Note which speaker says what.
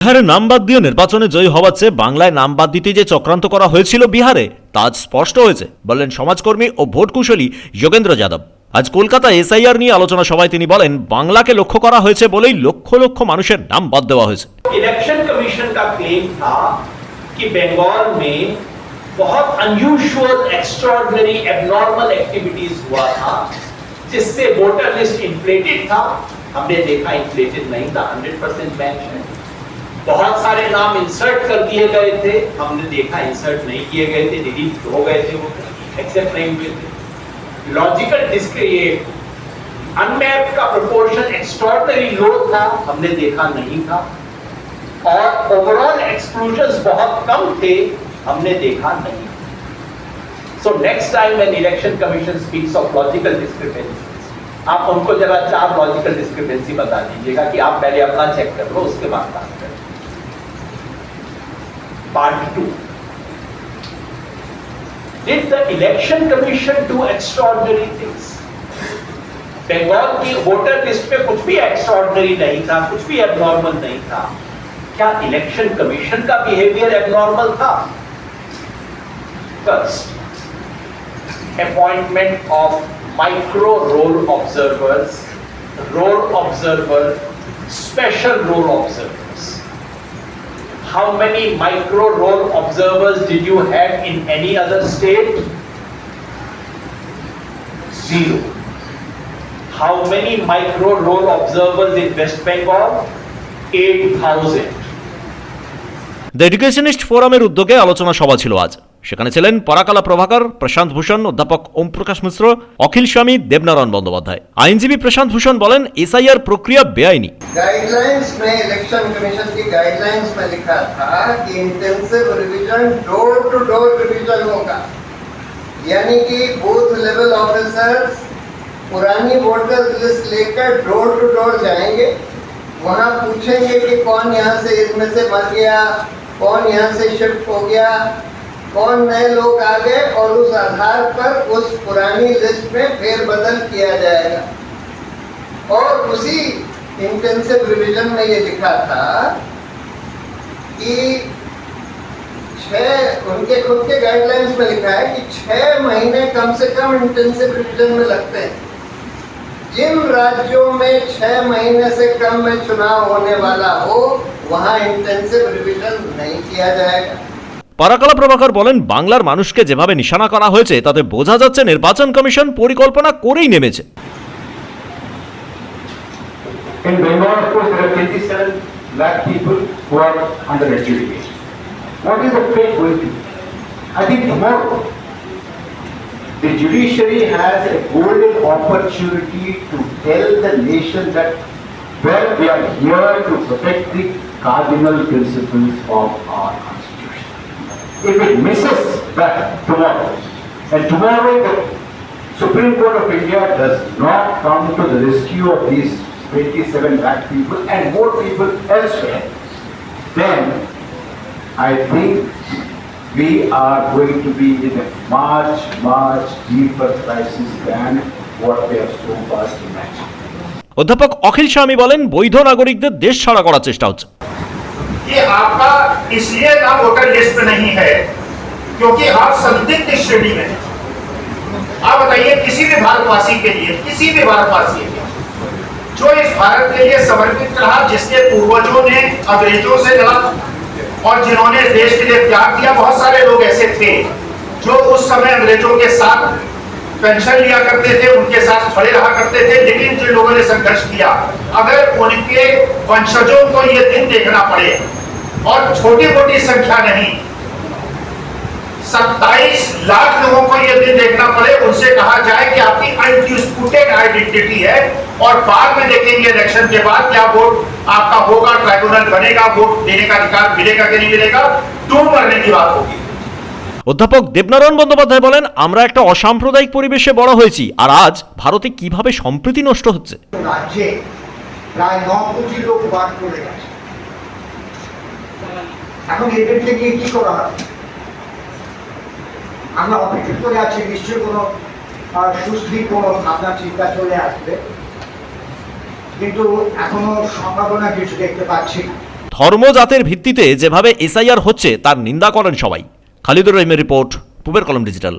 Speaker 1: বিহারে নাম বাদ দিয়ে নির্বাচনে জয়ী হওয়ার চেয়ে বাংলায় নাম বাদ দিতে যে চক্রান্ত করা হয়েছিল বিহারে তা আজ স্পষ্ট হয়েছে বললেন সমাজকর্মী ও ভোট কুশলী যোগেন্দ্র যাদব। আজ কলকাতা এসআইআর নিয়ে আলোচনা সভায় তিনি বলেন, বাংলাকে লক্ষ্য করা হয়েছে বলেই লক্ষ লক্ষ মানুষের নাম বাদ দেওয়া হয়েছে।
Speaker 2: इलेक्शन कमीशन का क्लेम था कि बंगाल में बहुत अनयूजुअल, एक्स्ट्राऑर्डिनरी, एबनॉर्मल एक्टिविटीज हुआ था जिससे वोटर लिस्ट इन्फ्लेटेड था। हमने देखा इन्फ्लेटेड नहीं था, 100% मैच है। बहुत सारे नाम इंसर्ट कर दिए गए थे, हमने देखा इंसर्ट नहीं किए गए थे, डिलीट हो गए थे, वो एक्सेप्ट नहीं हुए थे। लॉजिकल डिस्क्रिएट अनमैप्ड का प्रोपोर्शन एक्स्ट्राऑर्डिनरी लो था, हमने देखा नहीं था। और ओवरऑल एक्सक्लूजन्स बहुत कम थे, हमने देखा नहीं। So next time when election commission speaks of logical discrepancy, आप उनको जरा 4 लॉजिकल डिस्क्रिपेंसी बता दीजिएगा कि आप पहले अपना चेक कर लो, उसके बाद बात करें। Part 2. Did the election commission do extraordinary things? Bengal की वोटर लिस्ट में कुछ भी एक्स्ट्राऑर्डिनरी नहीं था, कुछ भी एबनॉर्मल नहीं था। क्या इलेक्शन कमीशन का बिहेवियर एबनॉर्मल था? First, appointment of micro roll observers, special roll observers. How many micro role observers did you have in any other state? 0. How many micro role observers in West Bengal? 8,000.
Speaker 1: The educationist ফোরামের উদ্যোগে আলোচনা সভা ছিল আজ। সেখানে ছিলেন পরাকালা প্রভাকর, প্রশান্ত ভূষণ, অধ্যাপক ওম প্রকাশ মিশ্র, অখিল স্বামী, দেবনারায়ণ বন্দ্যোপাধ্যায়। আইনজীবী প্রশান্ত ভূষণ বলেন, এসআইআর প্রক্রিয়া বেআইনি।
Speaker 3: गाइडलाइंस में इलेक्शन कमीशन की गाइडलाइंस में लिखा था कि intensive revision door to door revision होगा, यानी कि बूथ लेवल ऑफिसर्स पुरानी वोटर लिस्ट लेकर डोर टू डोर जाएंगे, वहां पूछेंगे कि कौन यहाँ से इनमें से मर गया, कौन यहाँ से शिफ्ट हो गया, कौन नए लोग आ गए, और उस आधार पर उस पुरानी लिस्ट में फेरबदल किया जाएगा। और उसी इंटेंसिव रिवीजन में ये लिखा था कि उनके खुद के गाइडलाइंस में लिखा है कि 6 महीने कम से कम इंटेंसिव रिवीजन में लगते हैं। जिन राज्यों में 6 महीने से कम में चुनाव होने वाला हो, वहां इंटेंसिव रिवीजन नहीं किया जाएगा।
Speaker 1: পরাকালা প্রভাকর বলেন, বাংলার মানুষকে যেভাবে নিশানা করা হয়েছে তাতে বোঝা যাচ্ছে নির্বাচন কমিশন পরিকল্পনা করেই নেমেছে।
Speaker 4: In Bengal, of course, there are 27 lakh people who are under adjudication. What is the fate going to be? I think tomorrow, the judiciary has a golden opportunity to tell the nation that, well, we are here to protect the cardinal principles of our constitution. If it misses that tomorrow, and tomorrow the Supreme Court of India does not come to the rescue of these 27 lakh people and more people elsewhere, then I think we are going to be in a much, much deeper crisis than what we have so far imagined.
Speaker 1: অধ্যাপক অখিল স্বামী বলেন, বৈধ নাগরিকদের দেশ ছাড়া করার চেষ্টা হচ্ছে।
Speaker 5: कि आपका इसलिए नाम वोटर लिस्ट में नहीं है क्योंकि आप संदिग्ध श्रेणी में हैं। आप बताइए, किसी भी भारतवासी के लिए, किसी भी भारतवासी के लिए जो इस भारत के लिए समर्पित रहा, जिसके पूर्वजों ने अंग्रेजों से लड़ा और जिन्होंने देश के लिए त्याग दिया, बहुत सारे लोग ऐसे थे जो उस समय अंग्रेजों के साथ पेंशन लिया करते थे, उनके साथ खड़े रहा करते थे, लेकिन जिन लोगों ने संघर्ष किया, अगर उनके वंशजों को ये दिन देखना पड़े, और छोटी मोटी संख्या नहीं, 27 लाख लोगों को ये दिन देखना पड़े, उनसे कहा जाए कि आपकी अनडिस्प्यूटेड आइडेंटिटी है, और बाद में देखेंगे इलेक्शन के बाद क्या वोट आपका होगा, ट्राइब्यूनल बनेगा, वोट देने का अधिकार मिलेगा कि नहीं मिलेगा, डूब मरने की बात होगी।
Speaker 1: অধ্যাপক দেবনারায়ণ বন্দ্যোপাধ্যায় বলেন, আমরা একটা অসাম্প্রদায়িক পরিবেশে বড় হয়েছি, আর আজ ভারতে কিভাবে সম্প্রীতি নষ্ট হচ্ছে।
Speaker 6: রাজ্যে প্রায় 9 কোটি লোক বাস করে গেছে। এখন এদেরকে নিয়ে কি করা হবে? আমরা অপেক্ষা করে আছি, নিশ্চয়ই কোনো সুস্থির কোনো ভাবনা চিন্তা চলে আসবে, কিন্তু এখনো সম্ভাবনা কিছু দেখতে পাচ্ছি না।
Speaker 1: ধর্মজাতের ভিত্তিতে যেভাবে এসআইআর হচ্ছে তার নিন্দা করেন সবাই। খালিদুর রহিমের রিপোর্ট, পূবের কলম ডিজিটাল।